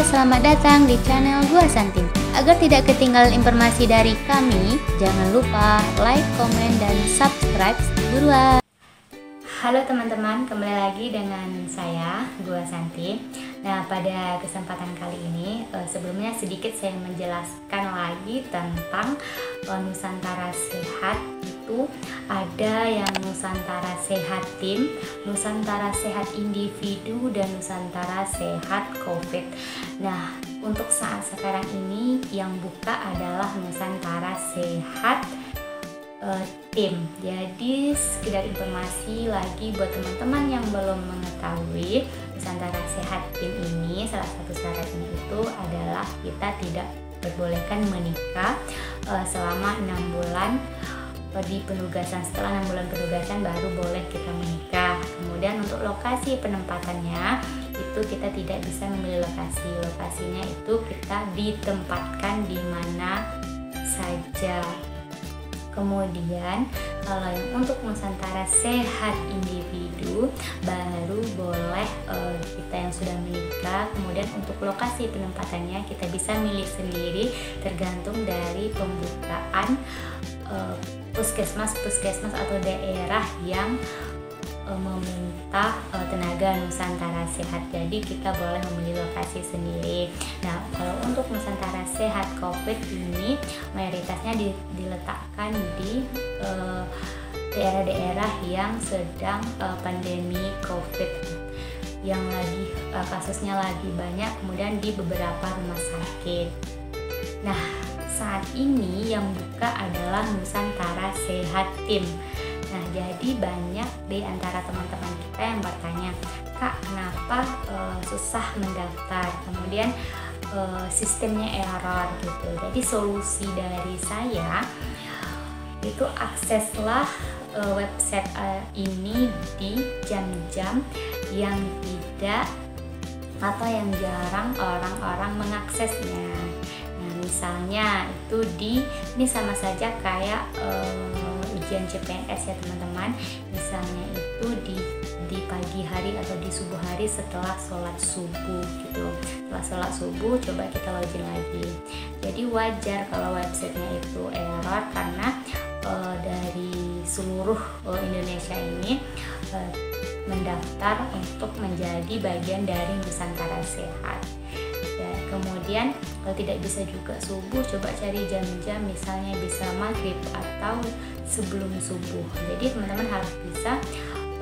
selamat datang di channel Gua Santin. Agar tidak ketinggalan informasi dari kami, jangan lupa like, komen, dan subscribe. Buruan. Halo teman-teman, kembali lagi dengan saya, Gua Santin. Nah, pada kesempatan kali ini, sebelumnya sedikit saya menjelaskan lagi tentang Nusantara Sehat. Itu ada yang Nusantara Sehat Tim, Nusantara Sehat Individu, dan Nusantara Sehat COVID. Nah, untuk saat sekarang ini yang buka adalah Nusantara Sehat Tim. Jadi sekedar informasi lagi buat teman-teman yang belum mengetahui, Nusantara Sehat Tim ini salah satu syaratnya itu adalah kita tidak diperbolehkan menikah selama 6 bulan di penugasan. Setelah 6 bulan penugasan baru boleh kita menikah. Kemudian untuk lokasi penempatannya itu kita tidak bisa memilih lokasi. Lokasinya itu kita ditempatkan di mana saja. Kemudian kalau yang untuk Nusantara Sehat Individu baru boleh kita yang sudah menikah. Kemudian untuk lokasi penempatannya kita bisa milih sendiri tergantung dari pembukaan puskesmas atau daerah yang meminta tenaga Nusantara Sehat. Jadi kita boleh memilih lokasi sendiri. Nah, kalau untuk Nusantara Sehat COVID ini mayoritasnya diletakkan di daerah-daerah yang sedang pandemi COVID, yang lagi kasusnya lagi banyak, kemudian di beberapa rumah sakit. Nah, saat ini yang buka adalah Nusantara Sehat Tim. Nah, jadi banyak di antara teman-teman kita yang bertanya, Kak, kenapa susah mendaftar? Kemudian sistemnya error gitu. Jadi solusi dari saya itu akseslah website ini di jam-jam yang tidak atau yang jarang orang-orang mengaksesnya. Nah, misalnya itu ini sama saja kayak ujian CPNS ya teman-teman. Misalnya itu di pagi hari atau di subuh hari setelah sholat subuh gitu. Setelah sholat subuh coba kita login lagi. Jadi wajar kalau websitenya itu error karena dari seluruh Indonesia ini mendaftar untuk menjadi bagian dari Nusantara Sehat. Ya, kemudian kalau tidak bisa juga subuh, coba cari jam-jam misalnya bisa maghrib atau sebelum subuh. Jadi teman-teman harus bisa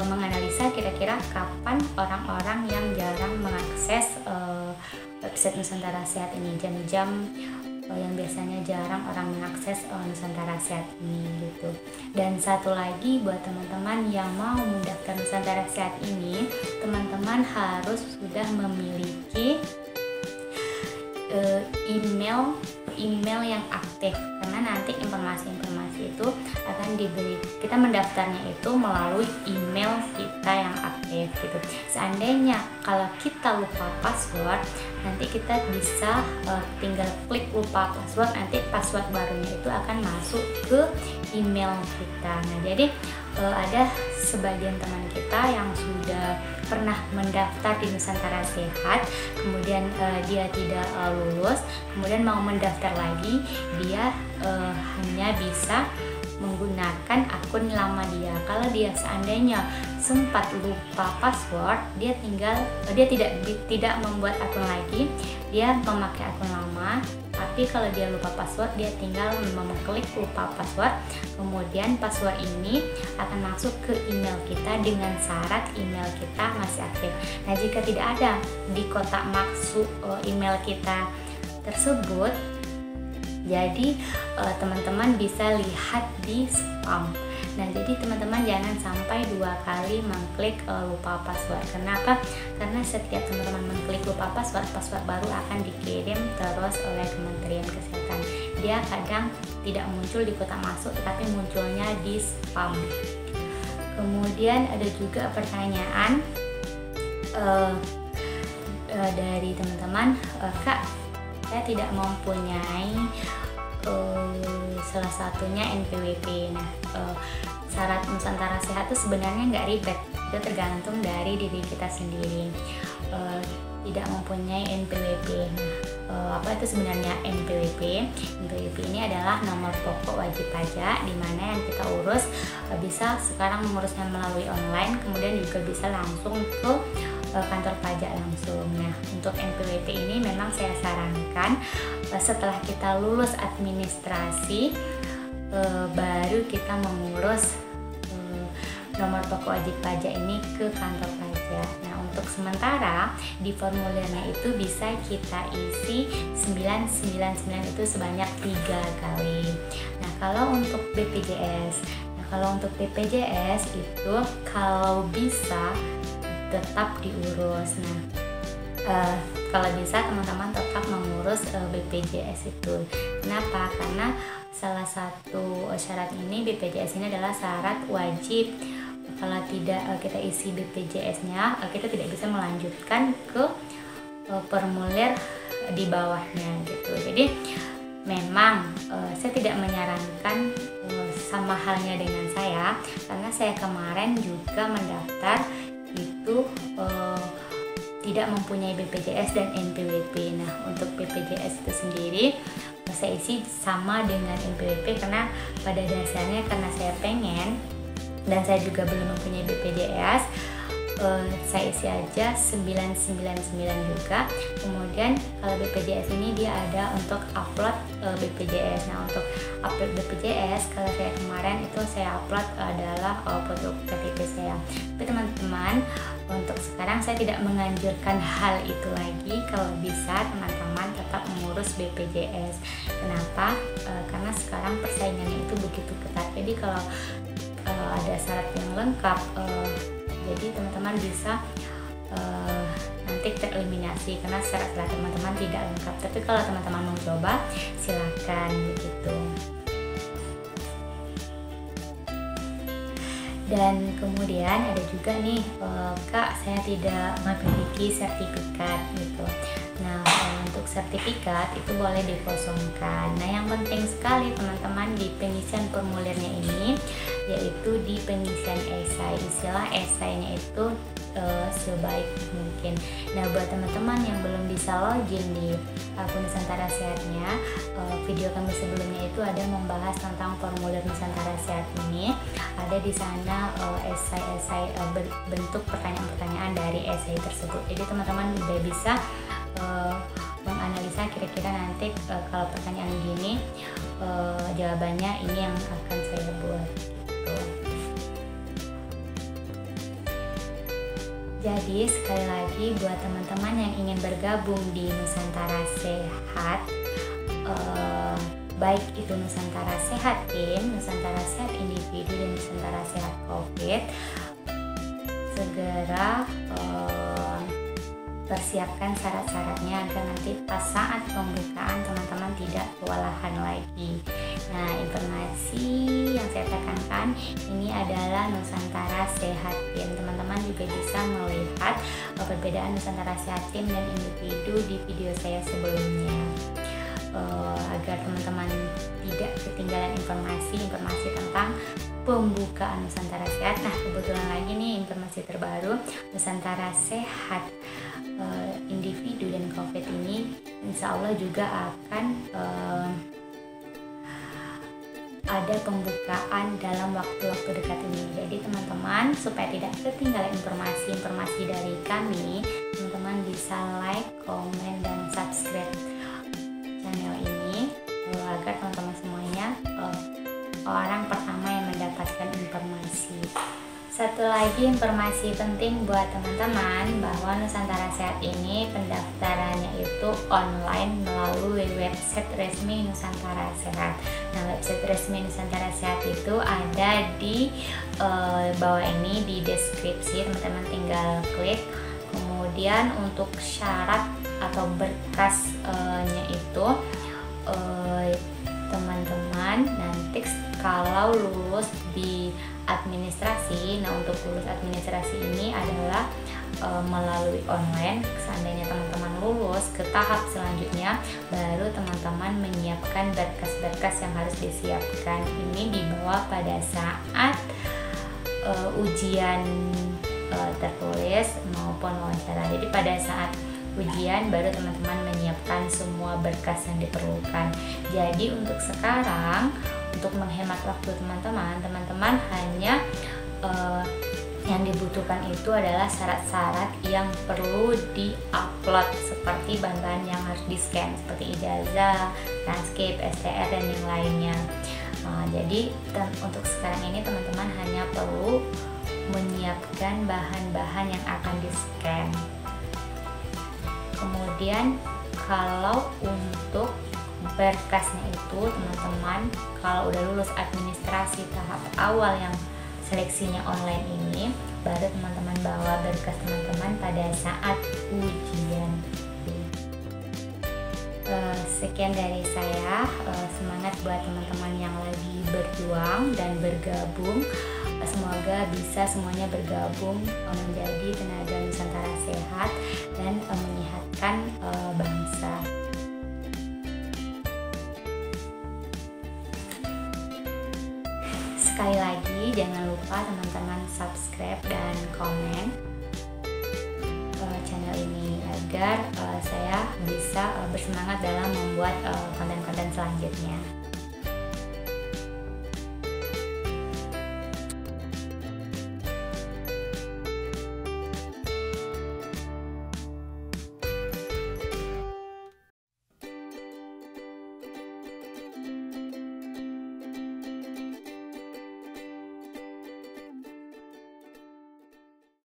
menganalisa kira-kira kapan orang-orang yang jarang mengakses website Nusantara Sehat ini, jam-jam yang biasanya jarang orang mengakses Nusantara Sehat ini gitu. Dan satu lagi buat teman-teman yang mau mendaftar Nusantara Sehat ini, teman-teman harus sudah memiliki email yang aktif, karena nanti informasi-informasi itu akan diberi, kita mendaftarnya itu melalui email kita yang aktif gitu. Seandainya kalau kita lupa password, nanti kita bisa tinggal klik lupa password, nanti password barunya itu akan masuk ke email kita. Nah, jadi ada sebagian teman kita yang sudah pernah mendaftar di Nusantara Sehat, kemudian dia tidak lulus, kemudian mau mendaftar lagi, dia hanya bisa menggunakan akun lama dia. Kalau dia seandainya sempat lupa password, dia tidak membuat akun lagi, dia memakai akun lama. Tapi kalau dia lupa password, dia tinggal mengklik lupa password, kemudian password ini akan masuk ke email kita dengan syarat email kita masih aktif. Nah, jika tidak ada di kotak masuk email kita tersebut, jadi teman-teman bisa lihat di spam. Nah, jadi teman-teman jangan sampai 2 kali mengklik lupa password. Kenapa? Karena setiap teman-teman mengklik lupa password, password baru akan dikirim terus oleh Kementerian Kesehatan. Dia kadang tidak muncul di kotak masuk, tetapi munculnya di spam. Kemudian ada juga pertanyaan dari teman-teman, Kak, saya tidak mempunyai salah satunya NPWP. Nah, syarat Nusantara Sehat itu sebenarnya nggak ribet, itu tergantung dari diri kita sendiri. tidak mempunyai NPWP. Nah, apa itu sebenarnya NPWP? NPWP ini adalah nomor pokok wajib pajak, di mana yang kita urus bisa sekarang mengurusnya melalui online, kemudian juga bisa langsung ke kantor pajak langsung. Nah, untuk NPWP ini memang saya sarankan setelah kita lulus administrasi baru kita mengurus nomor pokok wajib pajak ini ke kantor pajak. Nah, untuk sementara di formulirnya itu bisa kita isi 999 itu sebanyak 3 kali. Nah, kalau untuk BPJS itu kalau bisa tetap diurus. Nah, kalau bisa teman-teman tetap mengurus BPJS itu. Kenapa? Karena salah satu syarat ini, BPJS ini adalah syarat wajib. Kalau tidak kita isi BPJS-nya, kita tidak bisa melanjutkan ke formulir di bawahnya gitu. Jadi memang saya tidak menyarankan sama halnya dengan saya, karena saya kemarin juga mendaftar itu tidak mempunyai BPJS dan NPWP. Nah, untuk BPJS itu sendiri saya isi sama dengan NPWP karena pada dasarnya karena saya pengen dan saya juga belum mempunyai BPJS, saya isi aja 999 juga. Kemudian kalau BPJS ini dia ada untuk upload BPJS. Nah, untuk upload BPJS kalau saya kemarin itu saya upload adalah foto KTP saya. Tapi teman-teman, untuk sekarang saya tidak menganjurkan hal itu lagi. Kalau bisa teman-teman tetap mengurus BPJS. Kenapa? Karena sekarang persaingannya itu begitu ketat. Jadi kalau ada syarat yang lengkap, jadi teman-teman bisa nanti tereliminasi karena syarat teman-teman tidak lengkap. Tapi kalau teman-teman mau coba, silakan begitu. Dan kemudian ada juga nih, Kak, saya tidak memiliki sertifikat gitu. Nah, untuk sertifikat itu boleh dikosongkan. Nah, yang penting sekali teman-teman di pengisian formulirnya ini, yaitu di pengisian esai. Istilah esainya itu sebaik mungkin. Nah, buat teman-teman yang belum bisa login di akun Nusantara Sehatnya, video kami sebelumnya itu ada membahas tentang formulir Nusantara Sehat ini. Ada di sana esai-esai bentuk pertanyaan-pertanyaan dari esai tersebut. Jadi teman-teman udah bisa menganalisa kira-kira nanti kalau pertanyaan gini jawabannya ini yang akan saya buat gitu. Jadi sekali lagi buat teman-teman yang ingin bergabung di Nusantara Sehat, baik itu Nusantara Sehat Tim, Nusantara Sehat Individu, dan Nusantara Sehat COVID, segera persiapkan syarat-syaratnya agar nanti pas saat pembukaan teman-teman tidak kewalahan lagi. Nah, informasi yang saya tekankan ini adalah Nusantara Sehat Tim. Teman-teman juga bisa melihat perbedaan Nusantara Sehat Tim dan individu di video saya sebelumnya, agar teman-teman tidak ketinggalan informasi tentang pembukaan Nusantara Sehat. Nah, kebetulan lagi nih informasi terbaru Nusantara Sehat individu dan COVID ini insya Allah juga akan ada pembukaan dalam waktu-waktu dekat ini. Jadi teman-teman, supaya tidak ketinggalan informasi dari kami, teman-teman bisa like, komen, dan subscribe channel ini agar teman-teman semuanya orang pertama yang mendapatkan informasi. Satu lagi informasi penting buat teman-teman, bahwa Nusantara Sehat ini pendaftarannya itu online melalui website resmi Nusantara Sehat. Nah, website resmi Nusantara Sehat itu ada di bawah ini di deskripsi, teman-teman tinggal klik. Kemudian untuk syarat atau berkasnya itu teman-teman nanti kalau lulus di administrasi. Nah, untuk lulus administrasi ini adalah melalui online. Seandainya teman-teman lulus ke tahap selanjutnya, baru teman-teman menyiapkan berkas-berkas yang harus disiapkan. Ini dibawa pada saat ujian tertulis maupun wawancara. Jadi pada saat ujian baru teman-teman menyiapkan semua berkas yang diperlukan. Jadi untuk sekarang, untuk menghemat waktu teman-teman hanya yang dibutuhkan itu adalah syarat-syarat yang perlu di-upload, seperti bahan-bahan yang harus di-scan seperti ijazah, transkrip, STR, dan yang lainnya. Jadi untuk sekarang ini teman-teman hanya perlu menyiapkan bahan-bahan yang akan di-scan. Kemudian kalau untuk berkasnya itu teman-teman, kalau udah lulus administrasi tahap awal yang seleksinya online ini, baru teman-teman bawa berkas teman-teman pada saat ujian. Sekian dari saya, semangat buat teman-teman yang lagi berjuang dan bergabung. Semoga bisa semuanya bergabung menjadi tenaga Nusantara sehat dan menyehatkan bangsa. Sekali lagi, jangan lupa teman-teman subscribe dan komen channel ini agar saya bisa bersemangat dalam membuat konten-konten selanjutnya.